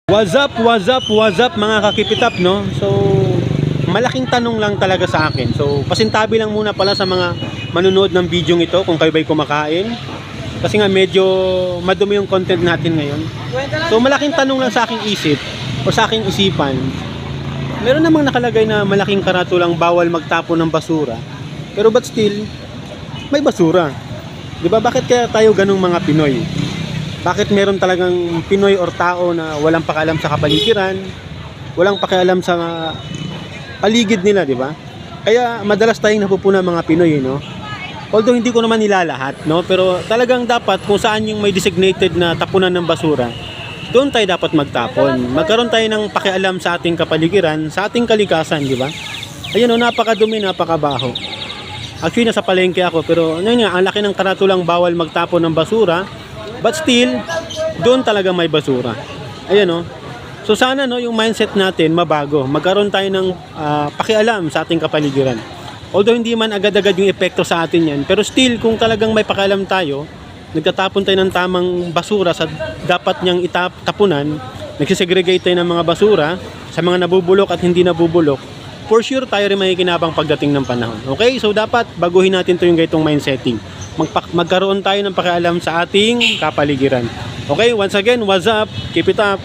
What's up mga kakipitap, no? So, malaking tanong lang talaga sa akin. So, pasintabi lang muna pala sa mga manunood ng video ito kung kayo ba'y kumakain. Kasi nga medyo madumi yung content natin ngayon. So, malaking tanong lang sa aking isip o sa aking isipan. Meron namang nakalagay na malaking karatulang bawal magtapon ng basura. Pero but still, may basura. 'Di ba? Bakit kaya tayo ganung mga Pinoy? Bakit meron talagang Pinoy or tao na walang pakialam sa kapaligiran, walang pakialam sa paligid nila, di ba? Kaya madalas tayong napupuna mga Pinoy, no? Although hindi ko naman nilalahat, no? Pero talagang dapat kung saan yung may designated na tapunan ng basura, doon tayo dapat magtapon. Magkaroon tayo ng pakialam sa ating kapaligiran, sa ating kalikasan, di ba? Ayun, no, napakadumi, napakabaho. Actually, nasa palengke ako, pero ano nga, ang laki ng karatulang bawal magtapon ng basura. But still, doon talaga may basura. Ayan, no? So sana, no, yung mindset natin mabago. Magkaroon tayo ng pakialam sa ating kapaligiran. Although hindi man agad-agad yung epekto sa atin yan, pero still, kung talagang may pakialam tayo, nagtatapon tayo ng tamang basura sa dapat niyang tapunan, nagsisegregate tayo ng mga basura sa mga nabubulok at hindi nabubulok, for sure tayo rin makikinabang pagdating ng panahon. Okay? So dapat baguhin natin to yung gaitong mindsetting. Magkaroon tayo ng pakialam sa ating kapaligiran. Okay, once again, what's up? Keep it up.